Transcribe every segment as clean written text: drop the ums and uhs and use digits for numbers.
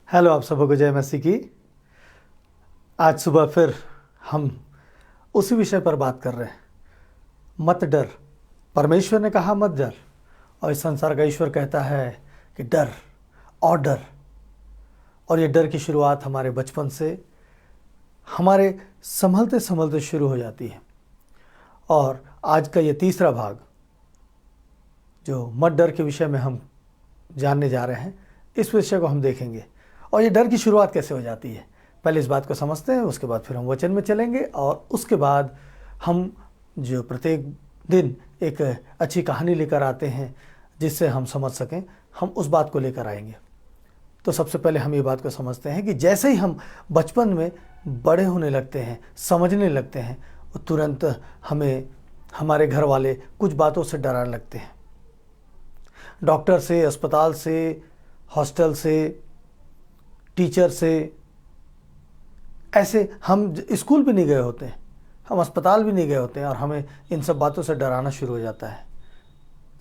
Hello, आप सबको जय मसीह की। आज सुबह फिर हम उसी विषय पर बात कर रहे हैं, मत डर। परमेश्वर ने कहा मत डर, और इस संसार का ईश्वर कहता है कि डर और डर। और ये डर की शुरुआत हमारे बचपन से, हमारे संभलते संभलते शुरू हो जाती है। और आज का ये तीसरा भाग, जो मत डर के विषय में हम जानने जा रहे हैं, इस विषय को हम देखेंगे और ये डर की शुरुआत कैसे हो जाती है। पहले इस बात को समझते हैं, उसके बाद फिर हम वचन में चलेंगे और उसके बाद हम जो प्रत्येक दिन एक अच्छी कहानी लेकर आते हैं जिससे हम समझ सकें, हम उस बात को लेकर आएंगे। तो सबसे पहले हम ये बात को समझते हैं कि जैसे ही हम बचपन में बड़े होने लगते हैं, समझने लगते हैं, तुरंत हमें हमारे घर वाले कुछ बातों से डराने लगते हैं। डॉक्टर से, अस्पताल से, हॉस्टल से, टीचर से। ऐसे हम स्कूल भी नहीं गए होते हैं, हम अस्पताल भी नहीं गए होते हैं, और हमें इन सब बातों से डराना शुरू हो जाता है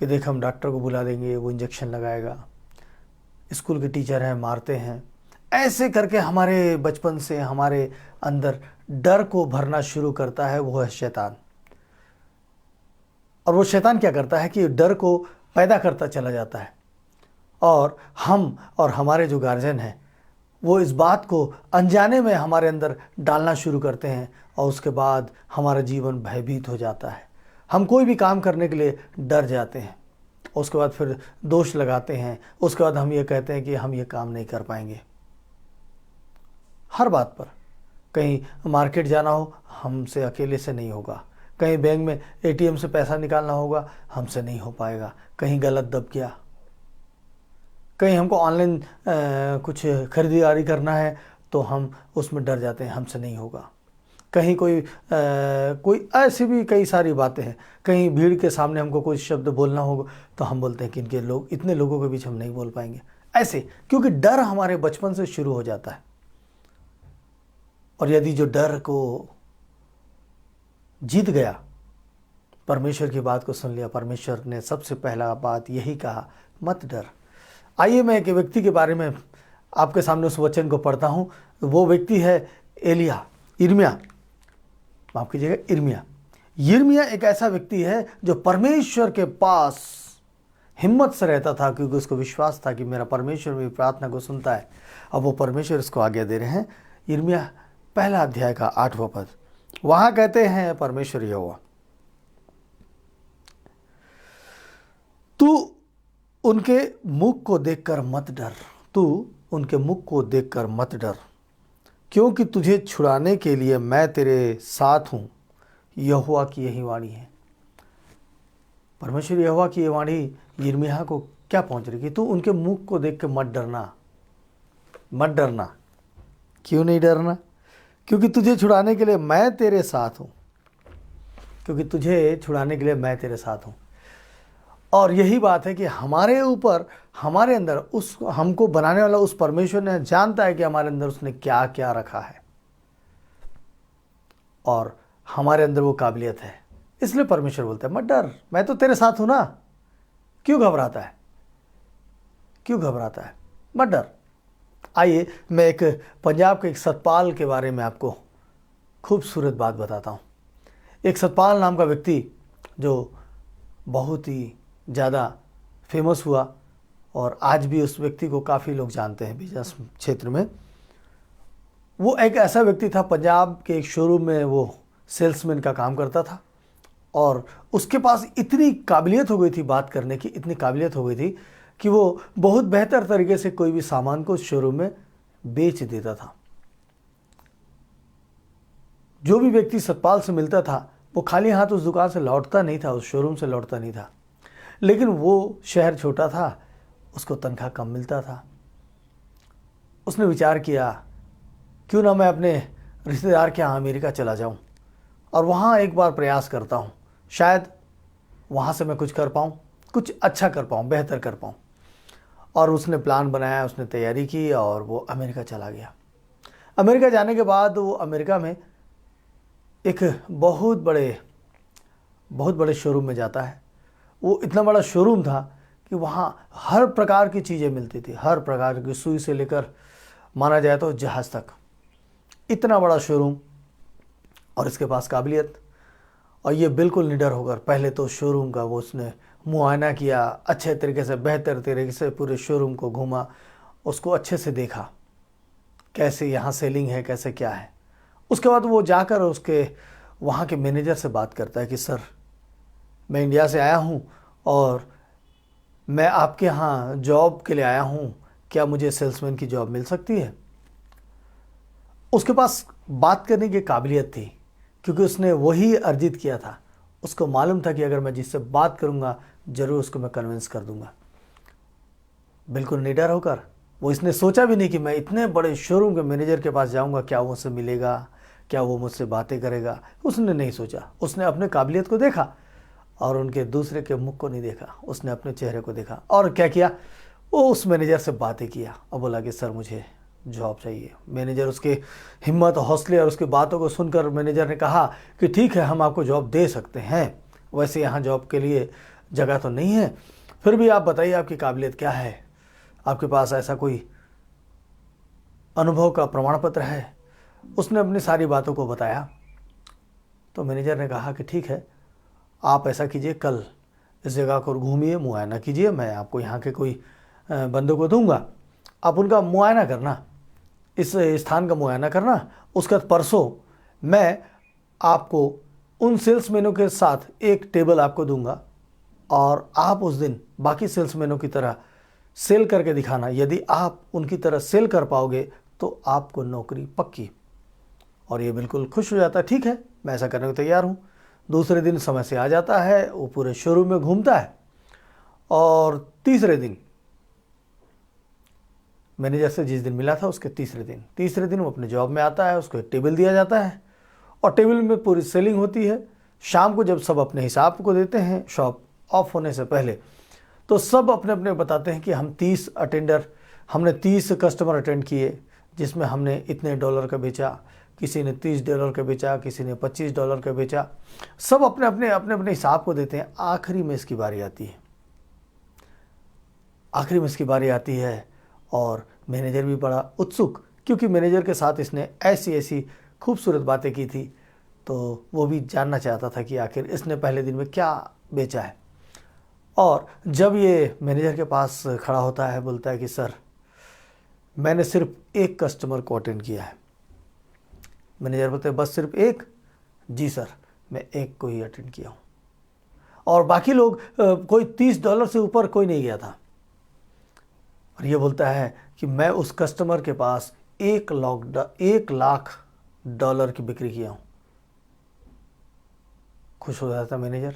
कि देख, हम डॉक्टर को बुला देंगे, वो इंजेक्शन लगाएगा, स्कूल के टीचर हैं, मारते हैं। ऐसे करके हमारे बचपन से हमारे अंदर डर को भरना शुरू करता है, वो है शैतान। और वो शैतान क्या करता है कि डर को पैदा करता चला जाता है, और हम और हमारे जो गार्जियन हैं वो इस बात को अनजाने में हमारे अंदर डालना शुरू करते हैं, और उसके बाद हमारा जीवन भयभीत हो जाता है। हम कोई भी काम करने के लिए डर जाते हैं, उसके बाद फिर दोष लगाते हैं, उसके बाद हम ये कहते हैं कि हम ये काम नहीं कर पाएंगे। हर बात पर, कहीं मार्केट जाना हो, हमसे अकेले से नहीं होगा। कहीं बैंक में एटीएम से पैसा निकालना होगा, हमसे नहीं हो पाएगा। कहीं गलत दब गया, कहीं हमको ऑनलाइन कुछ खरीदारी करना है तो हम उसमें डर जाते हैं, हमसे नहीं होगा। कहीं कोई ऐसी भी कई सारी बातें हैं। कहीं भीड़ के सामने हमको कोई शब्द बोलना होगा तो हम बोलते हैं कि इनके लोग, इतने लोगों के बीच हम नहीं बोल पाएंगे। ऐसे क्योंकि डर हमारे बचपन से शुरू हो जाता है। और यदि जो डर को जीत गया, परमेश्वर की बात को सुन लिया, परमेश्वर ने सबसे पहला बात यही कहा, मत डर। आइए मैं एक व्यक्ति के बारे में आपके सामने उस वचन को पढ़ता हूँ। वो व्यक्ति है यिर्मयाह, माफ कीजिएगा, यिर्मयाह। यिर्मयाह एक ऐसा व्यक्ति है जो परमेश्वर के पास हिम्मत से रहता था, क्योंकि उसको विश्वास था कि मेरा परमेश्वर मेरी प्रार्थना को सुनता है। अब वो परमेश्वर इसको आज्ञा दे रहे हैं। यिर्मयाह पहला अध्याय का 8वां पद, वहां कहते हैं परमेश्वर यहोवा, तू उनके मुख को देखकर मत डर, तू उनके मुख को देखकर मत डर, क्योंकि तुझे छुड़ाने के लिए मैं तेरे साथ हूँ। यहोवा की यही वाणी है। परमेश्वर यहोवा की ये वाणी यिर्मयाह को क्या पहुँच रही कि तू उनके मुख को देख के मत डरना, मत डरना। क्यों नहीं डरना? क्योंकि तुझे छुड़ाने के लिए मैं तेरे साथ हूँ, क्योंकि तुझे छुड़ाने के लिए मैं तेरे साथ हूँ। और यही बात है कि हमारे ऊपर, हमारे अंदर, उस हमको बनाने वाला उस परमेश्वर ने जानता है कि हमारे अंदर उसने क्या क्या रखा है, और हमारे अंदर वो काबिलियत है। इसलिए परमेश्वर बोलता है मत डर, मैं तो तेरे साथ हूं ना। क्यों घबराता है? क्यों घबराता है? मत डर। आइए मैं एक पंजाब के एक सतपाल के बारे में आपको खूबसूरत बात बताता हूँ। एक सतपाल नाम का व्यक्ति जो बहुत ही ज़्यादा फेमस हुआ, और आज भी उस व्यक्ति को काफ़ी लोग जानते हैं बिजनेस क्षेत्र में। वो एक ऐसा व्यक्ति था, पंजाब के एक शोरूम में वो सेल्समैन का काम करता था, और उसके पास इतनी काबिलियत हो गई थी बात करने की, इतनी काबिलियत हो गई थी कि वो बहुत बेहतर तरीके से कोई भी सामान को उस शोरूम में बेच देता था। जो भी व्यक्ति सतपाल से मिलता था वो खाली हाथ उस दुकान से लौटता नहीं था, उस शोरूम से लौटता नहीं था। लेकिन वो शहर छोटा था, उसको तनख्वाह कम मिलता था। उसने विचार किया, क्यों ना मैं अपने रिश्तेदार के यहाँ अमेरिका चला जाऊं और वहाँ एक बार प्रयास करता हूँ, शायद वहाँ से मैं कुछ कर पाऊँ, कुछ अच्छा कर पाऊँ, बेहतर कर पाऊँ। और उसने प्लान बनाया, उसने तैयारी की, और वो अमेरिका चला गया। अमेरिका जाने के बाद वो अमेरिका में एक बहुत बड़े शोरूम में जाता है। वो इतना बड़ा शोरूम था कि वहाँ हर प्रकार की चीज़ें मिलती थी, हर प्रकार की, सुई से लेकर माना जाए तो जहाज़ तक। इतना बड़ा शोरूम और इसके पास काबिलियत, और ये बिल्कुल निडर होकर पहले तो शोरूम का वो उसने मुआयना किया, अच्छे तरीके से बेहतर तरीके से पूरे शोरूम को घूमा, उसको अच्छे से देखा कैसे यहाँ सेलिंग है, कैसे क्या है। उसके बाद वो जाकर उसके वहाँ के मैनेजर से बात करता है कि सर, मैं इंडिया से आया हूँ और मैं आपके यहाँ जॉब के लिए आया हूँ, क्या मुझे सेल्समैन की जॉब मिल सकती है। उसके पास बात करने की काबिलियत थी क्योंकि उसने वही अर्जित किया था। उसको मालूम था कि अगर मैं जिससे बात करूँगा ज़रूर उसको मैं कन्विंस कर दूँगा। बिल्कुल निडर होकर वो, इसने सोचा भी नहीं कि मैं इतने बड़े शोरूम के मैनेजर के पास जाऊँगा, क्या वो मुझसे मिलेगा, क्या वो मुझसे बातें करेगा। उसने नहीं सोचा, उसने अपने काबिलियत को देखा और उनके दूसरे के मुख को नहीं देखा, उसने अपने चेहरे को देखा। और क्या किया, वो उस मैनेजर से बातें किया और बोला कि सर मुझे जॉब चाहिए। मैनेजर उसके हिम्मत, हौसले और उसकी बातों को सुनकर मैनेजर ने कहा कि ठीक है, हम आपको जॉब दे सकते हैं, वैसे यहाँ जॉब के लिए जगह तो नहीं है, फिर भी आप बताइए आपकी काबिलियत क्या है, आपके पास ऐसा कोई अनुभव का प्रमाण पत्र है। उसने अपनी सारी बातों को बताया तो मैनेजर ने कहा कि ठीक है, आप ऐसा कीजिए, कल इस जगह को घूमिए, मुआयना कीजिए, मैं आपको यहाँ के कोई बंदों को दूंगा, आप उनका मुआयना करना, इस स्थान का मुआयना करना। उसके बाद परसों मैं आपको उन सेल्समैनों के साथ एक टेबल आपको दूंगा और आप उस दिन बाकी सेल्समैनों की तरह सेल करके दिखाना। यदि आप उनकी तरह सेल कर पाओगे तो आपको नौकरी पक्की। और ये बिल्कुल खुश हो जाता है, ठीक है मैं ऐसा करने को तैयार हूँ। दूसरे दिन समय से आ जाता है, वो पूरे शोरूम में घूमता है और तीसरे दिन मैनेजर से जिस दिन मिला था उसके तीसरे दिन वो अपने जॉब में आता है, उसको एक टेबल दिया जाता है और टेबल में पूरी सेलिंग होती है। शाम को जब सब अपने हिसाब को देते हैं शॉप ऑफ होने से पहले, तो सब अपने अपने बताते हैं कि हमने 30 कस्टमर अटेंड किए, जिसमें हमने इतने डॉलर का बेचा, किसी ने $30 का बेचा, किसी ने $25 का बेचा। सब अपने अपने हिसाब को देते हैं। आखिरी में इसकी बारी आती है और मैनेजर भी बड़ा उत्सुक, क्योंकि मैनेजर के साथ इसने ऐसी खूबसूरत बातें की थी, तो वो भी जानना चाहता था कि आखिर इसने पहले दिन में क्या बेचा है। और जब ये मैनेजर के पास खड़ा होता है, बोलता है कि सर, मैंने सिर्फ एक कस्टमर को अटेंड किया है। मैनेजर बोलते हैं बस सिर्फ एक? जी सर, मैं एक को ही अटेंड किया हूँ और बाकी लोग कोई $30 से ऊपर कोई नहीं गया था। और ये बोलता है कि मैं उस कस्टमर के पास $1 लाख की बिक्री किया हूँ। खुश हो जाता मैनेजर,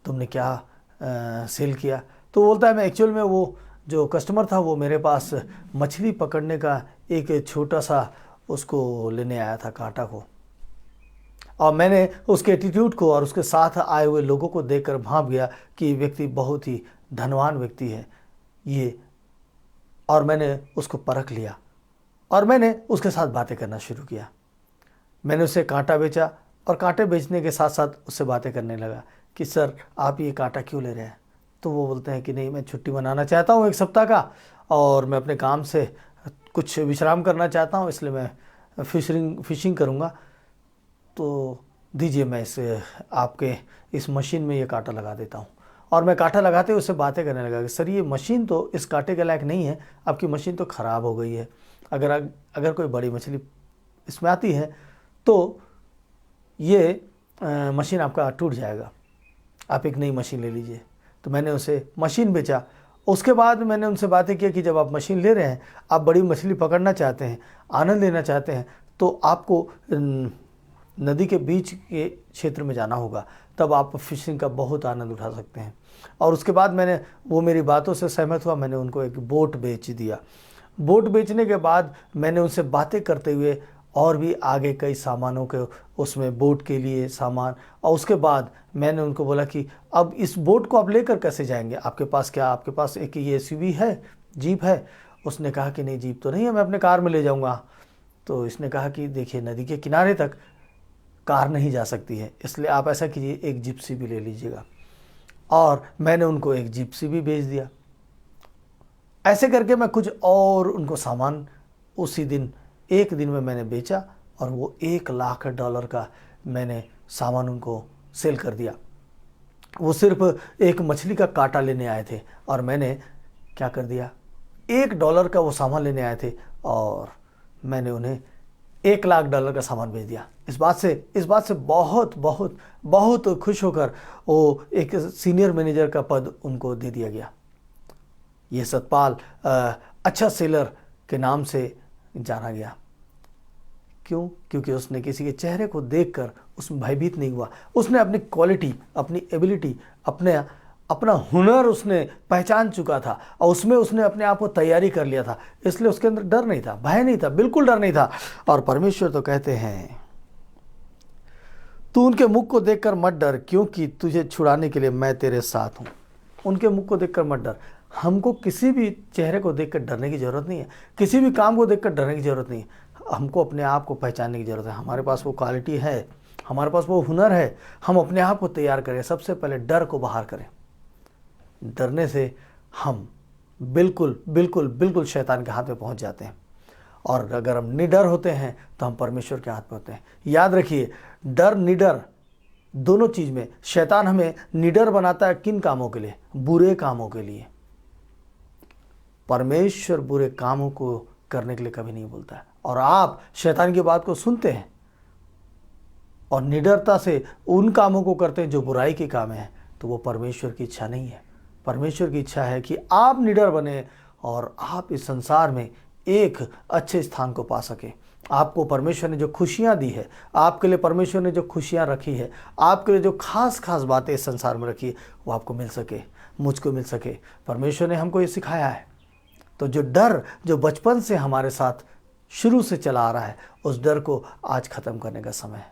तुमने क्या सेल किया? तो बोलता है मैं एक्चुअल में वो जो कस्टमर था वो मेरे पास मछली पकड़ने का एक छोटा सा उसको लेने आया था, कांटा को, और मैंने उसके एटीट्यूड को और उसके साथ आए हुए लोगों को देखकर भांप गया कि ये व्यक्ति बहुत ही धनवान व्यक्ति है ये, और मैंने उसको परख लिया और मैंने उसके साथ बातें करना शुरू किया। मैंने उसे कांटा बेचा और कांटे बेचने के साथ साथ उससे बातें करने लगा कि सर आप ये कांटा क्यों ले रहे हैं? तो वो बोलते हैं कि नहीं, मैं छुट्टी मनाना चाहता हूँ 1 सप्ताह का और मैं अपने काम से कुछ विश्राम करना चाहता हूँ, इसलिए मैं फिशिंग करूँगा, तो दीजिए मैं इसे आपके इस मशीन में ये कांटा लगा देता हूँ। और मैं कांटा लगाते उससे बातें करने लगा कि सर ये मशीन तो इस कांटे के लायक नहीं है, आपकी मशीन तो ख़राब हो गई है, अगर कोई बड़ी मछली इसमें आती है तो ये मशीन आपका टूट जाएगा, आप एक नई मशीन ले लीजिए। तो मैंने उसे मशीन बेचा। उसके बाद मैंने उनसे बातें की कि जब आप मशीन ले रहे हैं, आप बड़ी मछली पकड़ना चाहते हैं, आनंद लेना चाहते हैं, तो आपको नदी के बीच के क्षेत्र में जाना होगा, तब आप फिशिंग का बहुत आनंद उठा सकते हैं। और उसके बाद वो मेरी बातों से सहमत हुआ, मैंने उनको एक बोट बेच दिया। बोट बेचने के बाद मैंने उनसे बातें करते हुए और भी आगे कई सामानों के उसमें बोट के लिए सामान, और उसके बाद मैंने उनको बोला कि अब इस बोट को आप लेकर कैसे जाएंगे, आपके पास एक ये एसयूवी है, जीप है? उसने कहा कि नहीं, जीप तो नहीं है, मैं अपने कार में ले जाऊंगा। तो इसने कहा कि देखिए नदी के किनारे तक कार नहीं जा सकती है, इसलिए आप ऐसा कीजिए एक जिप्सी भी ले लीजिएगा। और मैंने उनको एक जिप्सी भी भेज दिया। ऐसे करके मैं कुछ और उनको सामान उसी दिन, एक दिन में मैंने बेचा और वो $1,00,000 का मैंने सामान उनको सेल कर दिया। वो सिर्फ एक मछली का कांटा लेने आए थे और मैंने क्या कर दिया, $1 का वो सामान लेने आए थे और मैंने उन्हें $1,00,000 का सामान बेच दिया। इस बात से बहुत बहुत बहुत खुश होकर वो एक सीनियर मैनेजर का पद उनको दे दिया गया। ये सतपाल अच्छा सेलर के नाम से जाना गया। क्यों? क्योंकि उसने किसी के चेहरे को देखकर उसमें भयभीत नहीं हुआ। उसने अपनी क्वालिटी, अपनी एबिलिटी, अपना हुनर उसने पहचान चुका था और उसमें उसने अपने आप को तैयारी कर लिया था। इसलिए उसके अंदर डर नहीं था, भय नहीं था, बिल्कुल डर नहीं था। और परमेश्वर तो कहते हैं, तू उनके मुख को देखकर मत डर, क्योंकि तुझे छुड़ाने के लिए मैं तेरे साथ हूँ। उनके मुख को देखकर मत डर। हमको किसी भी चेहरे को देखकर डरने की ज़रूरत नहीं है, किसी भी काम को देखकर डरने की ज़रूरत नहीं है। हमको अपने आप को पहचानने की ज़रूरत है। हमारे पास वो क्वालिटी है, हमारे पास वो हुनर है। हम अपने आप को तैयार करें। सबसे पहले डर को बाहर करें। डरने से हम बिल्कुल बिल्कुल बिल्कुल शैतान के हाथ में पहुंच जाते हैं। और अगर हम निडर होते हैं तो हम परमेश्वर के हाथ में होते हैं। याद रखिए, डर निडर दोनों चीज़ में शैतान हमें निडर बनाता है। किन कामों के लिए? बुरे कामों के लिए। परमेश्वर बुरे कामों को करने के लिए कभी नहीं बोलता है। और आप शैतान की बात को सुनते हैं और निडरता से उन कामों को करते हैं जो बुराई के काम हैं, तो वो परमेश्वर की इच्छा नहीं है। परमेश्वर की इच्छा है कि आप निडर बने और आप इस संसार में एक अच्छे स्थान को पा सके। आपको परमेश्वर ने जो खुशियां दी है, आपके लिए परमेश्वर ने जो खुशियां रखी है, आपके लिए जो खास खास बातें इस संसार में रखी है, वो आपको मिल सके, मुझको मिल सके। परमेश्वर ने हमको ये सिखाया है। तो जो डर जो बचपन से हमारे साथ शुरू से चला आ रहा है, उस डर को आज ख़त्म करने का समय है।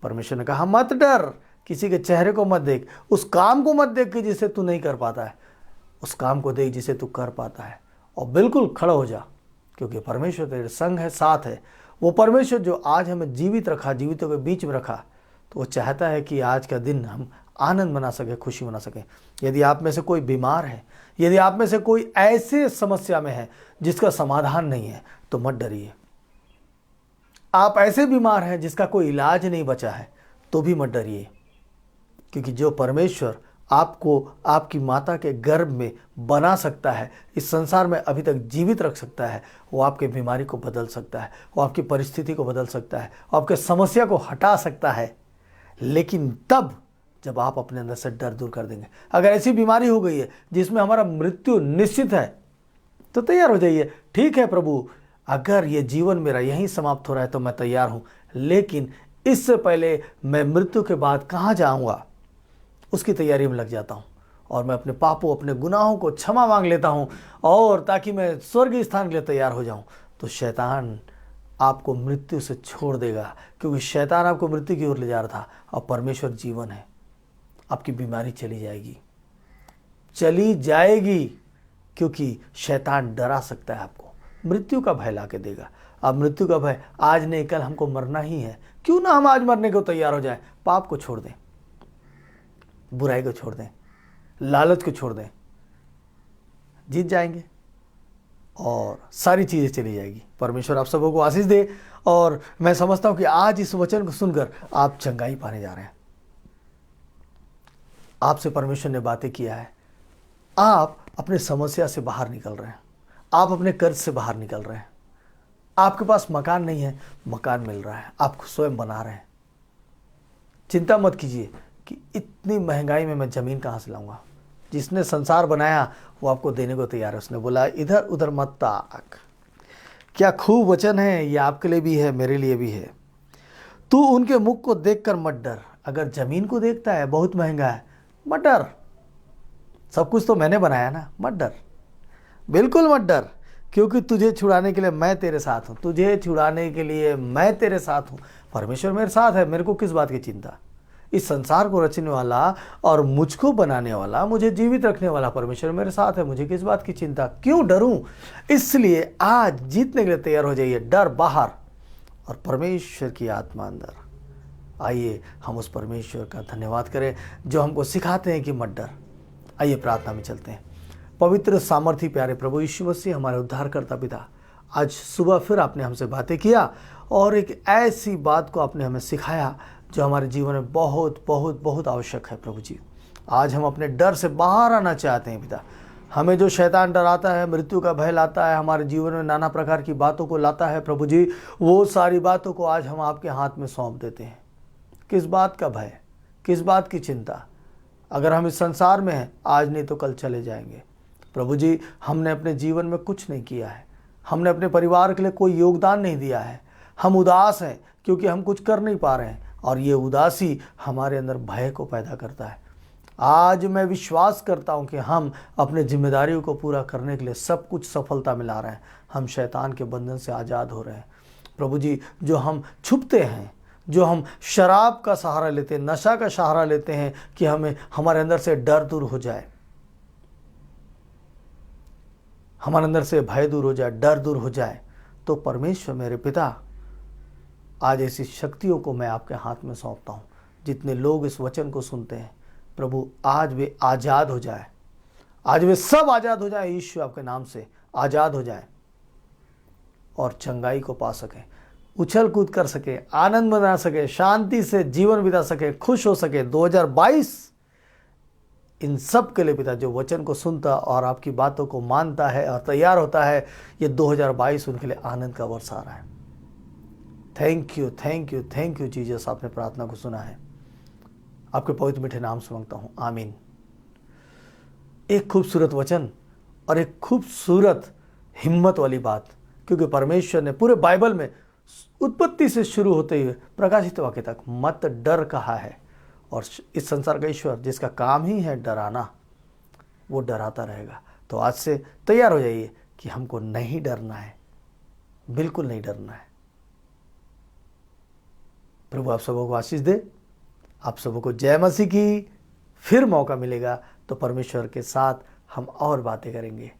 परमेश्वर ने कहा, मत डर, किसी के चेहरे को मत देख, उस काम को मत देख कि जिसे तू नहीं कर पाता है, उस काम को देख जिसे तू कर पाता है और बिल्कुल खड़ा हो जा, क्योंकि परमेश्वर तेरे संग है, साथ है। वो परमेश्वर जो आज हमें जीवित रखा, जीवितों के बीच में रखा, तो वो चाहता है कि आज का दिन हम आनंद मना सके, खुशी मना सके। यदि आप में से कोई बीमार है, यदि आप में से कोई ऐसे समस्या में है जिसका समाधान नहीं है, तो मत डरिए। आप ऐसे बीमार हैं जिसका कोई इलाज नहीं बचा है, तो भी मत डरिए, क्योंकि जो परमेश्वर आपको आपकी माता के गर्भ में बना सकता है, इस संसार में अभी तक जीवित रख सकता है, वो आपके बीमारी को बदल सकता है, वो आपकी परिस्थिति को बदल सकता है, वो आपके समस्या को हटा सकता है। लेकिन तब जब आप अपने अंदर से डर दूर कर देंगे। अगर ऐसी बीमारी हो गई है जिसमें हमारा मृत्यु निश्चित है, तो तैयार हो जाइए। ठीक है प्रभु, अगर ये जीवन मेरा यहीं समाप्त हो रहा है तो मैं तैयार हूँ, लेकिन इससे पहले मैं मृत्यु के बाद कहाँ जाऊँगा, उसकी तैयारी में लग जाता हूँ और मैं अपने पापों, अपने गुनाहों को क्षमा मांग लेता हूँ, और ताकि मैं स्वर्गीय स्थान के लिए तैयार हो जाऊँ। तो शैतान आपको मृत्यु से छोड़ देगा, क्योंकि शैतान आपको मृत्यु की ओर ले जा रहा था और परमेश्वर जीवन है। आपकी बीमारी चली जाएगी, क्योंकि शैतान डरा सकता है आपको, मृत्यु का भय ला के देगा। अब मृत्यु का भय आज नहीं कल हमको मरना ही है, क्यों ना हम आज मरने को तैयार हो जाएं। पाप को छोड़ दें, बुराई को छोड़ दें, लालच को छोड़ दें, जीत जाएंगे और सारी चीज़ें चली जाएगी। परमेश्वर आप सबों को आशीष दे। और मैं समझता हूँ कि आज इस वचन को सुनकर आप चंगाई पाने जा रहे हैं। आपसे परमेश्वर ने बातें किया है, आप अपने समस्या से बाहर निकल रहे हैं, आप अपने कर्ज से बाहर निकल रहे हैं, आपके पास मकान नहीं है, मकान मिल रहा है, आप स्वयं बना रहे हैं। चिंता मत कीजिए कि इतनी महंगाई में मैं ज़मीन कहाँ से लाऊंगा। जिसने संसार बनाया वो आपको देने को तैयार है। उसने बोला, इधर उधर मत ताक। क्या खूब वचन है, ये आपके लिए भी है, मेरे लिए भी है। तू उनके मुख को देखकर मत डर। अगर ज़मीन को देखता है बहुत महंगा है, मत डर, सब कुछ तो मैंने बनाया ना, मत डर, बिल्कुल मत डर, क्योंकि तुझे छुड़ाने के लिए मैं तेरे साथ हूँ। तुझे छुड़ाने के लिए मैं तेरे साथ हूँ। परमेश्वर मेरे साथ है, मेरे को किस बात की चिंता। इस संसार को रचने वाला और मुझको बनाने वाला, मुझे जीवित रखने वाला परमेश्वर मेरे साथ है, मुझे किस बात की चिंता, क्यों डरूं। इसलिए आज जीतने के लिए तैयार हो जाइए, डर बाहर और परमेश्वर की आत्मा अंदर। आइए हम उस परमेश्वर का धन्यवाद करें जो हमको सिखाते हैं कि मत डर। आइए प्रार्थना में चलते हैं। पवित्र सामर्थी प्यारे प्रभु यीशु मसीह, हमारे उद्धारकर्ता पिता, आज सुबह फिर आपने हमसे बातें किया और एक ऐसी बात को आपने हमें सिखाया जो हमारे जीवन में बहुत बहुत बहुत आवश्यक है। प्रभु जी, आज हम अपने डर से बाहर आना चाहते हैं पिता। हमें जो शैतान डराता है, मृत्यु का भय लाता है, हमारे जीवन में नाना प्रकार की बातों को लाता है, प्रभु जी वो सारी बातों को आज हम आपके हाथ में सौंप देते हैं। किस बात का भय, किस बात की चिंता? अगर हम इस संसार में हैं, आज नहीं तो कल चले जाएंगे। प्रभु जी, हमने अपने जीवन में कुछ नहीं किया है, हमने अपने परिवार के लिए कोई योगदान नहीं दिया है, हम उदास हैं क्योंकि हम कुछ कर नहीं पा रहे हैं और ये उदासी हमारे अंदर भय को पैदा करता है। आज मैं विश्वास करता हूं कि हम अपने जिम्मेदारियों को पूरा करने के लिए सब कुछ सफलता मिला रहे हैं। हम शैतान के बंधन से आज़ाद हो रहे हैं। प्रभु जी, जो हम छुपते हैं, जो हम शराब का सहारा लेते हैं, नशा का सहारा लेते हैं कि हमें हमारे अंदर से डर दूर हो जाए, हमारे अंदर से भय दूर हो जाए, डर दूर हो जाए, तो परमेश्वर मेरे पिता, आज ऐसी शक्तियों को मैं आपके हाथ में सौंपता हूँ। जितने लोग इस वचन को सुनते हैं प्रभु, आज वे आज़ाद हो जाए, आज वे सब आज़ाद हो जाए, यीशु आपके नाम से आज़ाद हो जाए और चंगाई को पा सके, उछल कूद कर सके, आनंद मना सके, शांति से जीवन बिता सके, खुश हो सके। 2022 इन सब के लिए पिता, जो वचन को सुनता और आपकी बातों को मानता है और तैयार होता है, ये 2022 उनके लिए आनंद का वर्ष आ रहा है। Thank you, thank you, thank you Jesus, आपने प्रार्थना को सुना है। आपके पवित्र मीठे नाम से मांगता हूँ, आमीन। एक खूबसूरत वचन और एक खूबसूरत हिम्मत वाली बात, क्योंकि परमेश्वर ने पूरे बाइबल में उत्पत्ति से शुरू होते हुए प्रकाशित वाक्य तक मत डर कहा है। और इस संसार का ईश्वर, जिसका काम ही है डराना, वो डराता रहेगा। तो आज से तैयार हो जाइए कि हमको नहीं डरना है, बिल्कुल नहीं डरना है। प्रभु आप सबों को आशीष दे, आप सबों को जय मसीह की। फिर मौका मिलेगा तो परमेश्वर के साथ हम और बातें करेंगे।